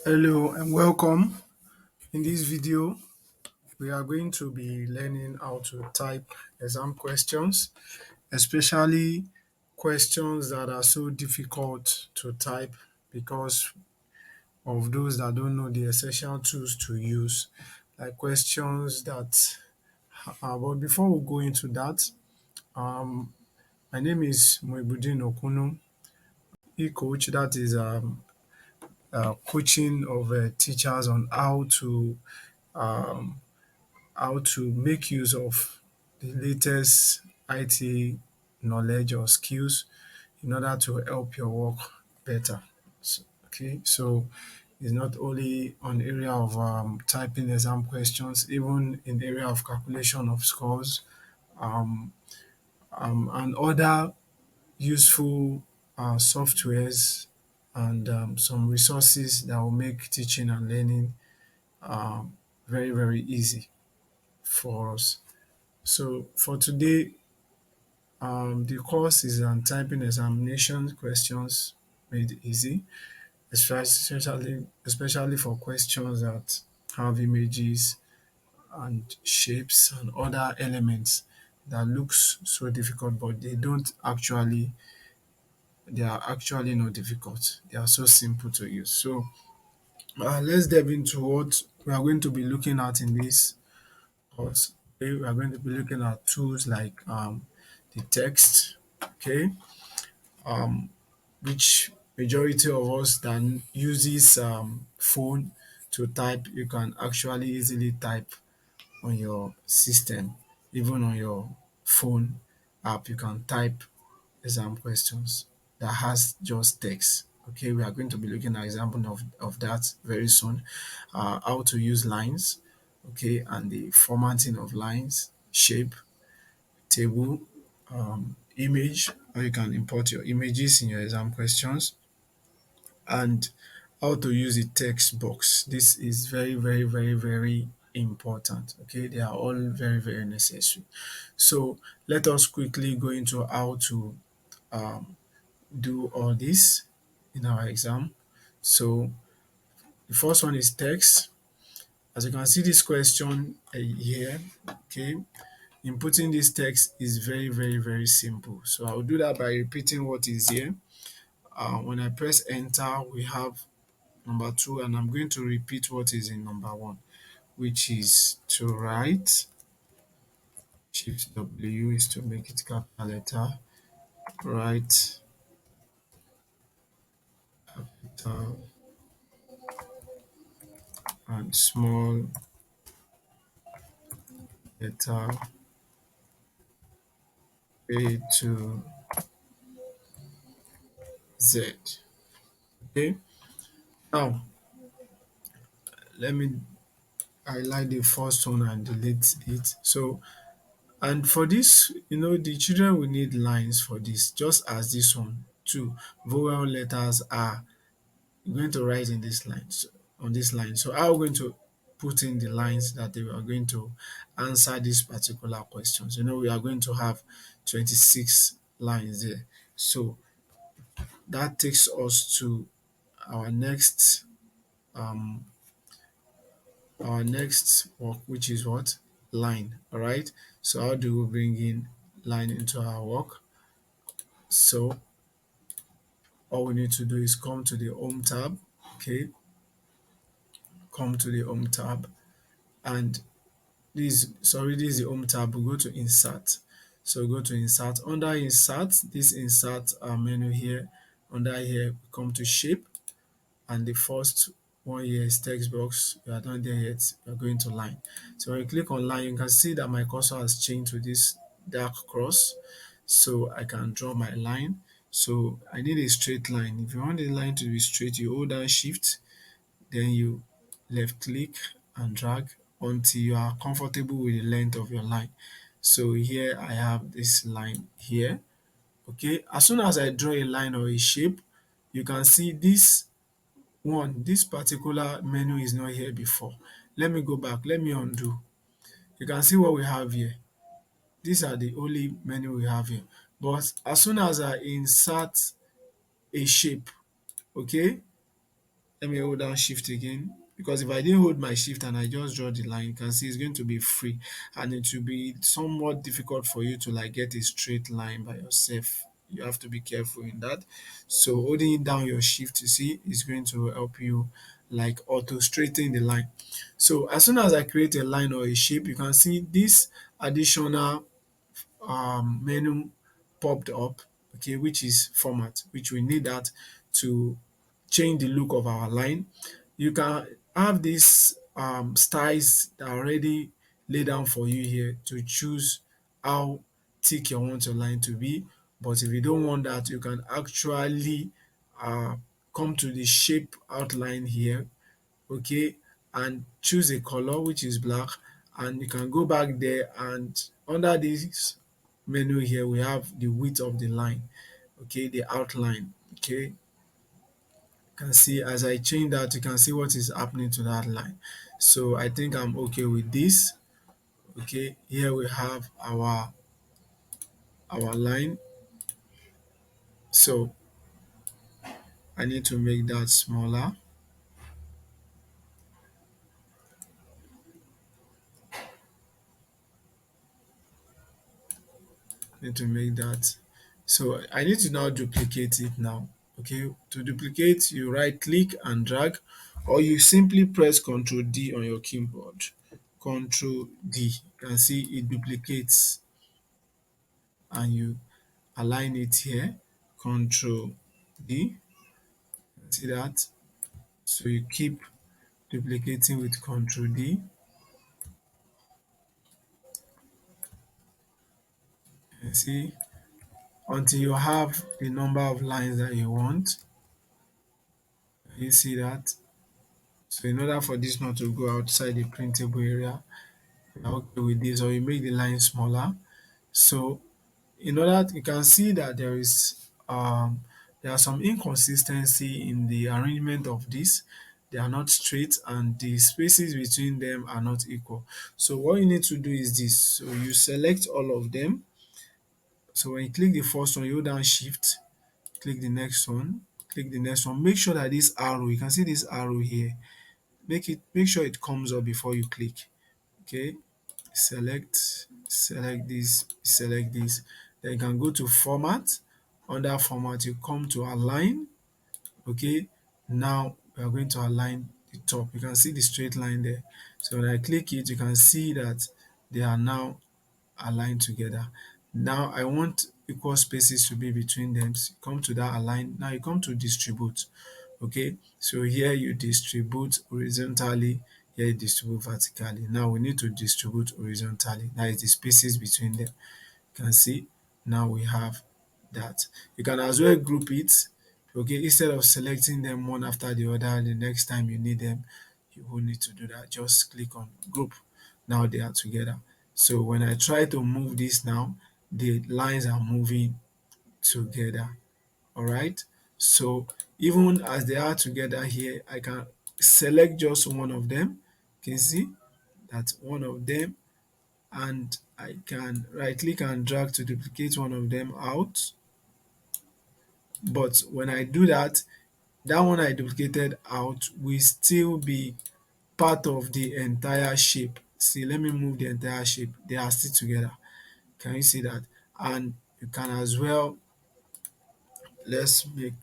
Hello and welcome. In this video, we are going to be learning how to type exam questions, especially questions that are so difficult to type because of those that don't know the essential tools to use, like questions that. But before we go into that, um, my name is Moibudin Okunu, e-coach. That is coaching of teachers on um, how to make use of the latest IT knowledge or skills in order to help your work better. So it's not only on area of typing exam questions, even in the area of calculation of scores, um, and other useful softwares and some resources that will make teaching and learning very, very easy for us. So for today, the course is on typing examination questions made easy, especially for questions that have images and shapes and other elements that looks so difficult, but they are actually not difficult. They are so simple to use. So let's delve into what we are going to be looking at in this course. Okay, we are going to be looking at tools like the text, okay, um, which majority of us that uses phone to type, you can actually easily type on your system, even on your phone app, you can type exam questions that has just text. Okay, we are going to be looking at example of that very soon. How to use lines, okay, and the formatting of lines, shape, table, image, how you can import your images in your exam questions, and how to use the text box. This is very, very, very, very important. Okay, they are all very, very necessary. So let us quickly go into how to um, do all this in our exam. So the first one is text. As you can see this question here, okay, inputting this text is very, very, very simple. So I'll do that by repeating what is here. When I press enter, we have number 2, and I'm going to repeat what is in number 1, which is to write. Shift W is to make it capital letter. Write capital and small letter A to Z. Okay. Now let me highlight the first one and delete it. So, and for this, the children will need lines for this, just as this one too. Vowel letters are going to write in this line, on this line. So how are we going to put in the lines that they are going to answer these particular questions? We are going to have 26 lines there. So that takes us to our next um work, which is what? Line. All right. So how do we bring in line into our work? So all we need to do is come to the home tab. Okay, come to the home tab, and this is the home tab. We go to insert. So go to insert. Under insert, this insert menu here. Under here, we come to shape, and the first one here is text box. We are not there yet. We are going to line. So when you click on line, you can see that my cursor has changed to this dark cross. So I can draw my line. So I need a straight line. If you want the line to be straight, you hold down shift, then you left click and drag until you are comfortable with the length of your line. So here I have this line here. Okay, as soon as I draw a line or a shape, you can see this particular menu is not here before. Let me go back, let me undo. You can see what we have here. These are the only menu we have here. But as soon as I insert a shape, okay, Let me hold down shift again, because if I didn't hold my shift and I just draw the line, you can see it's going to be free, and it will be somewhat difficult for you to like get a straight line by yourself. You have to be careful in that. So holding down your shift, you see, is going to help you like auto straighten the line. So as soon as I create a line or a shape, you can see this additional menu popped up, okay, which is format, which we need that to change the look of our line. You can have these styles that are already laid down for you here to choose how thick you want your line to be. But if you don't want that, you can actually uh, come to the shape outline here, okay, and choose a color which is black, and you can go back there, and under this menu here we have the width of the line, okay, the outline, okay. You can see as I change that, you can see what is happening to that line. So I think I'm okay with this. Okay, here we have our line. So I need to make that smaller. Need to make that. So I need to now duplicate it now. Okay, to duplicate, you right click and drag, or you simply press Ctrl D on your keyboard. Ctrl D. You can see it duplicates, and you align it here. Ctrl D. See that? So you keep duplicating with Ctrl D. You see, until you have the number of lines that you want. You see that? So in order for this not to go outside the printable area, you're okay with this, or you make the line smaller. So in order, you can see that there are some inconsistency in the arrangement of this. They are not straight, and the spaces between them are not equal. So what you need to do is this. So you select all of them. So when you click the first one, you hold down shift, click the next one, click the next one. Make sure that this arrow, you can see this arrow here, make sure it comes up before you click. Okay, select this, select this. Then you can go to format. Under format, you come to align. Okay, now we are going to align the top. You can see the straight line there. So when I click it, you can see that they are now aligned together. Now I want equal spaces to be between them. So come to that align. Now you come to distribute. Okay, so here you distribute horizontally, here you distribute vertically. Now we need to distribute horizontally. That is the spaces between them. You can see now we have that. You can as well group it. Okay, instead of selecting them one after the other, the next time you need them, you will need to do that. Just click on group. Now they are together. So when I try to move this now, the lines are moving together. All right. So even as they are together here, I can select just one of them. You can see that one of them, and I can right click and drag to duplicate one of them out. But when I do that, that one I duplicated out will still be part of the entire shape. See, let me move the entire shape. They are still together. Can you see that? And you can as well, let's make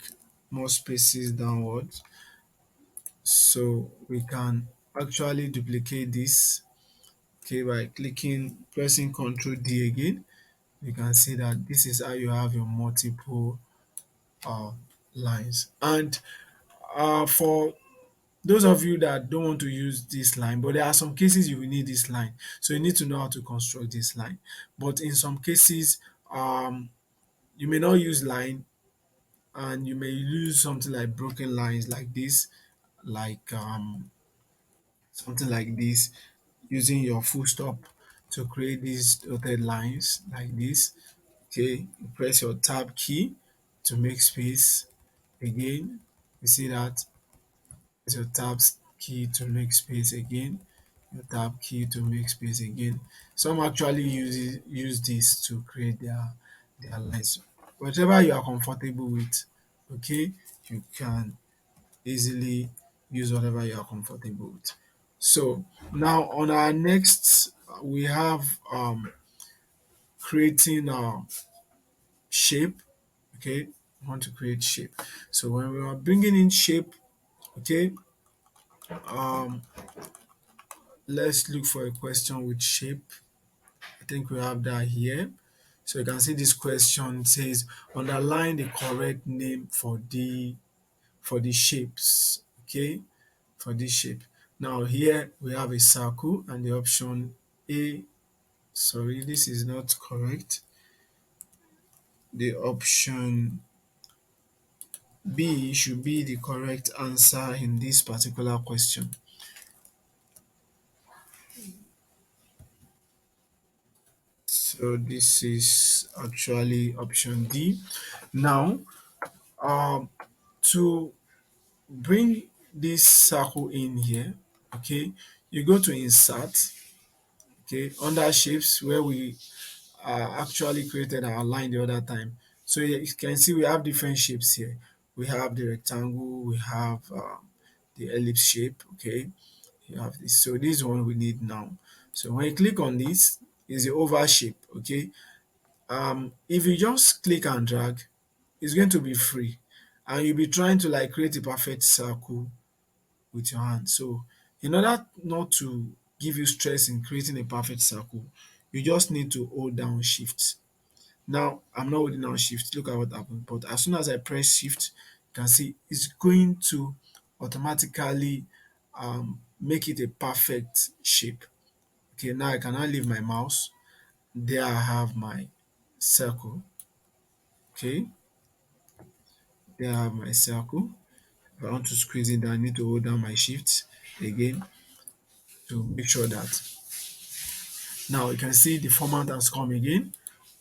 more spaces downwards. So we can actually duplicate this, okay, by pressing Ctrl D again. You can see that this is how you have your multiple uh, lines. And for those of you that don't want to use this line, but there are some cases you will need this line, so you need to know how to construct this line. But in some cases, you may not use line, and you may use something like broken lines like this, like something like this, using your full stop to create these dotted lines like this. Okay, you press your tab key to make space again. You see that? Press your tab key to make space again. Your tab key to make space again. Some actually use this to create their lines. Whatever you are comfortable with, okay, you can easily. use whatever you are comfortable with. So now on our next, we have creating a shape. Okay, we want to create shape. So when we are bringing in shape, okay, um, let's look for a question with shape. I think we have that here. So you can see this question says underline the correct name for the shapes. Okay, for this shape. Now here we have a circle and the option A. Sorry, this is not correct. The option B should be the correct answer in this particular question. So this is actually option D. Now, um, to bring this circle in here, okay, you go to insert, okay, under shapes where we actually created our line the other time. So you can see we have different shapes here. We have the rectangle, we have the ellipse shape, okay, you have this. So this one we need now. So when you click on this, is the oval shape, okay. If you just click and drag, it's going to be free, and you'll be trying to like create a perfect circle with your hand. So in order not to give you stress in creating a perfect circle, you just need to hold down shift. Now I'm not holding down shift, look at what happened. But as soon as I press shift, you can see it's going to automatically make it a perfect shape. Okay, now I can now leave my mouse. There I have my circle. Okay, there I have my circle. If I want to squeeze it down, I need to hold down my shift again to make sure that now you can see the format has come again.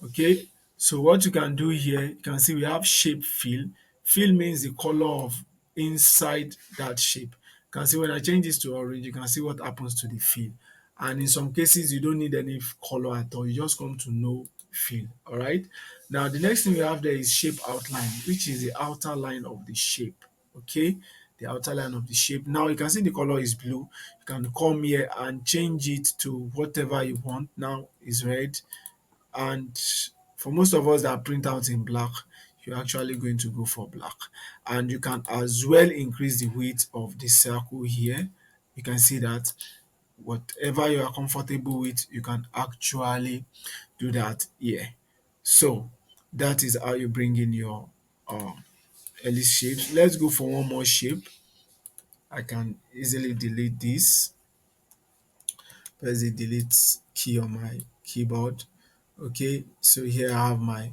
Okay, so what you can do here, you can see we have shape fill. Fill means the color of inside that shape. You can see when I change this to orange, you can see what happens to the fill. And in some cases, you don't need any color at all. You just come to no fill. All right. Now the next thing we have there is shape outline, which is the outer line of the shape. Okay, the outer line of the shape. Now you can see the color is blue. You can come here and change it to whatever you want. Now is red, and for most of us that print out in black, you're actually going to go for black. And you can as well increase the width of the circle here. You can see that whatever you are comfortable with, you can actually do that here. So that is how you bring in your ellipse shapes. Let's go for one more shape. I can easily delete this. Press the delete key on my keyboard. Okay, so here I have my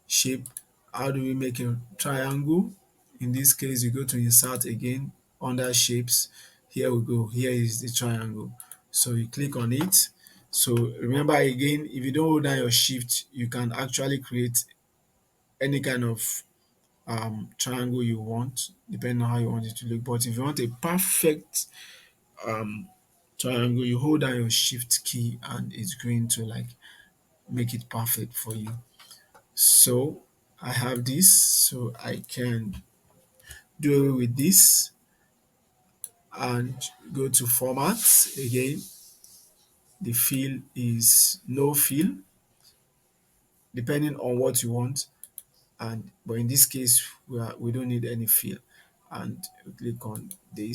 shape. How do we make a triangle? In this case, you go to insert again under shapes. Here we go. Here is the triangle. So you click on it. So remember again, if you don't hold down your shift, you can actually create any kind of triangle you want, depending on how you want it to look. But if you want a perfect um, triangle, you hold down your shift key and it's going to like make it perfect for you. So I have this, so I can do away with this and go to format again. The fill is no fill, depending on what you want. And but in this case, we don't need any fill. And click on this.